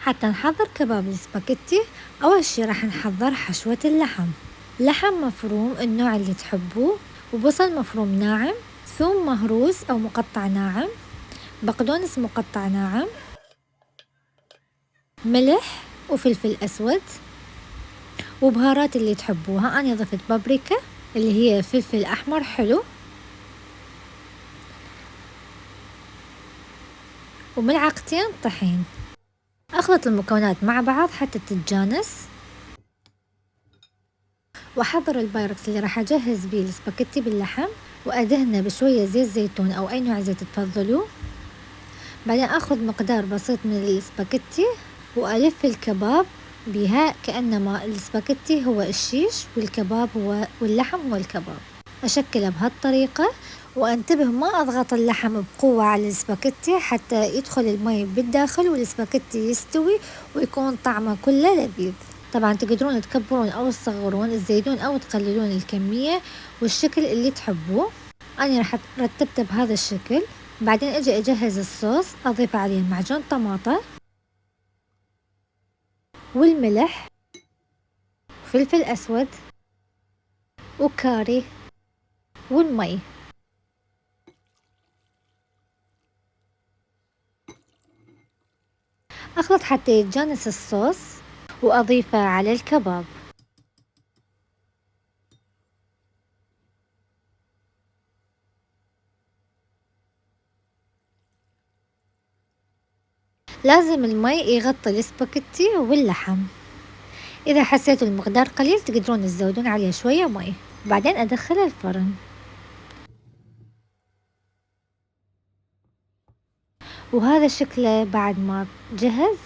حتى نحضر كباب السباكيتي أول شي راح نحضر حشوة اللحم. لحم مفروم النوع اللي تحبوه، وبصل مفروم ناعم، ثوم مهروس أو مقطع ناعم، بقدونس مقطع ناعم، ملح وفلفل أسود، وبهارات اللي تحبوها. أنا ضفت بابريكا اللي هي فلفل أحمر حلو، وملعقتين طحين. أخلط المكونات مع بعض حتى تتجانس، وأحضر البايركس اللي راح أجهز بيه السباكيتي باللحم، وأدهنه بشوية زيت زيتون أو أي نوع زيت تفضلوه. بعدين أخذ مقدار بسيط من السباكيتي وألف الكباب بها كأنما السباكيتي هو الشيش والكباب هو واللحم هو الكباب. أشكله بهالطريقة، وأنتبه ما أضغط اللحم بقوة على السباكيتي حتى يدخل المي بالداخل والسباكيتي يستوي ويكون طعمه كله لذيذ. طبعا تقدرون تكبرون أو تصغرون، تزيدون أو تقللون الكمية والشكل اللي تحبوه. أنا راح رتبته بهذا الشكل. بعدين أجي أجهز الصوص، أضيف عليه معجون طماطة والملح وفلفل أسود وكاري والمي. أخلط حتى يتجانس الصوص وأضيفه على الكباب. لازم المي يغطي السباكيتي واللحم. إذا حسيتوا المقدار قليل تقدرون تزودون عليه شوية مي. بعدين أدخله الفرن. وهذا شكله بعد ما جهز.